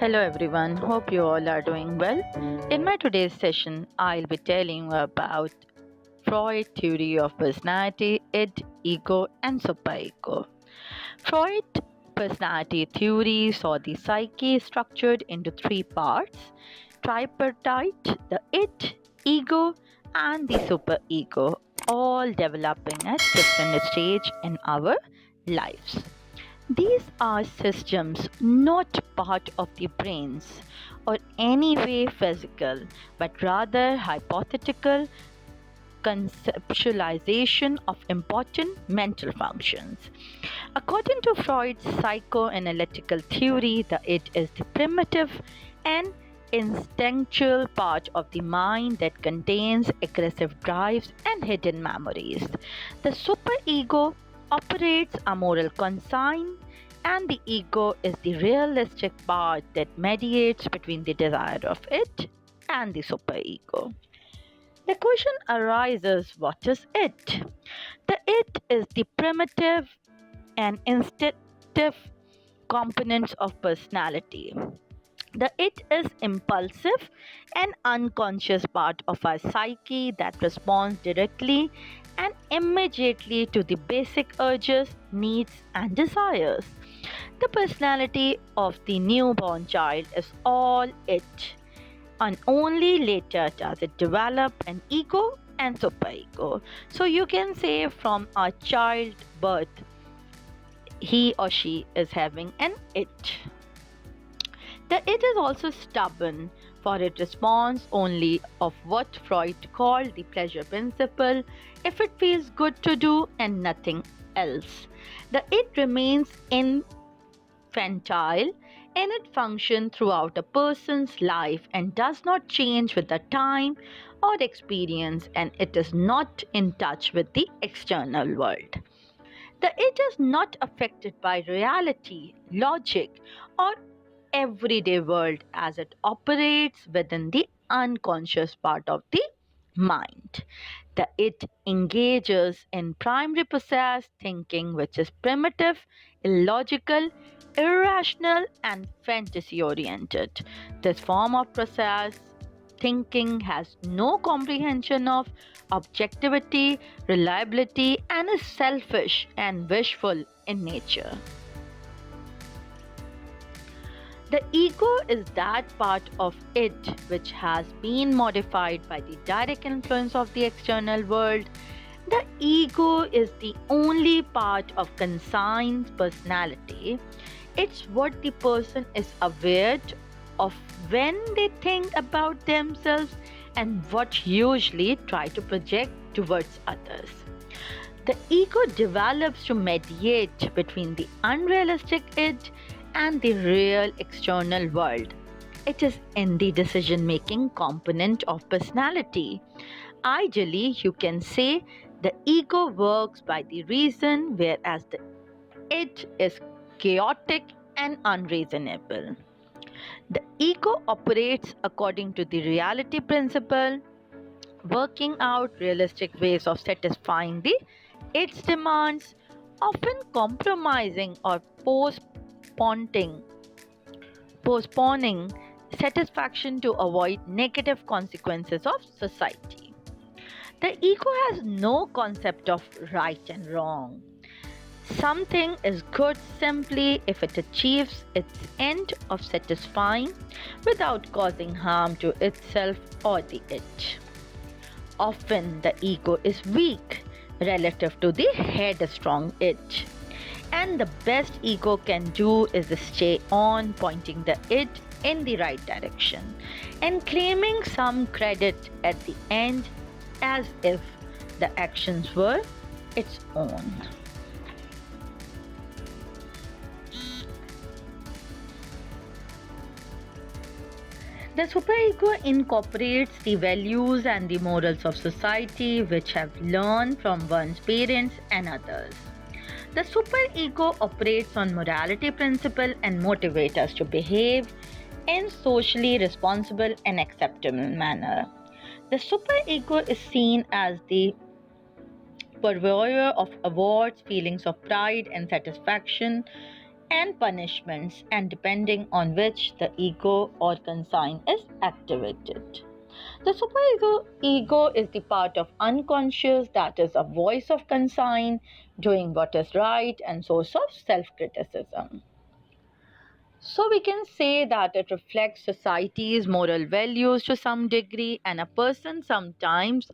Hello everyone, hope you all are doing well. In my today's session, I'll be telling you about Freud theory of personality, id, ego, and superego. Freud personality theory saw the psyche structured into three parts: tripartite, the id, ego, and the superego, all developing at different stage in our lives. These are systems not part of the brains or any way physical, but rather hypothetical conceptualization of important mental functions. According to Freud's psychoanalytical theory, the id is the primitive and instinctual part of the mind that contains aggressive drives and hidden memories. The superego operates a moral conscience, and the ego is the realistic part that mediates between the desire of it and the superego. The question arises, what is it? The it is the primitive and instinctive components of personality. The it is impulsive and unconscious part of our psyche that responds directly and immediately to the basic urges, needs, and desires. The personality of the newborn child is all it, and only later does it develop an ego and superego. So you can say from a child birth, he or she is having an it. The it is also stubborn, for it responds only of what Freud called the pleasure principle, if it feels good to do and nothing else. The it remains infantile in its function throughout a person's life and does not change with the time or experience, and it is not in touch with the external world. The it is not affected by reality, logic, or everyday world as it operates within the unconscious part of the mind. The it engages in primary process thinking, which is primitive, illogical, irrational, and fantasy oriented. This form of process thinking has no comprehension of objectivity, reliability, and is selfish and wishful in nature. The ego is that part of it which has been modified by the direct influence of the external world. The ego is the only part of conscious personality. It's what the person is aware of when they think about themselves and what usually try to project towards others. The ego develops to mediate between the unrealistic id and the real external world. It is in the decision making component of personality. Ideally, you can say the ego works by the reason, whereas the id is chaotic and unreasonable. The ego operates according to the reality principle, working out realistic ways of satisfying its demands, often compromising or postponing satisfaction to avoid negative consequences of society. The ego has no concept of right and wrong. Something is good simply if it achieves its end of satisfying without causing harm to itself or the it. Often the ego is weak relative to the headstrong it. And the best ego can do is stay on pointing the it in the right direction and claiming some credit at the end as if the actions were its own. The superego incorporates the values and the morals of society which have learned from one's parents and others. The superego operates on morality principle and motivates us to behave in socially responsible and acceptable manner. The superego is seen as the purveyor of awards, feelings of pride and satisfaction and punishments, and depending on which the ego or conscience is activated. The superego ego is the part of unconscious that is a voice of conscience, doing what is right and source of self-criticism. So we can say that it reflects society's moral values to some degree, and a person sometimes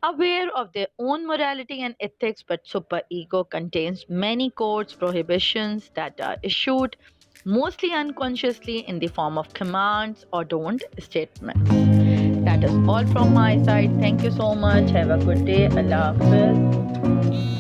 aware of their own morality and ethics, but superego contains many codes, prohibitions that are issued mostly unconsciously in the form of commands or don't statements. That is all from my side. Thank you so much. Have a good day. Allah Hafiz.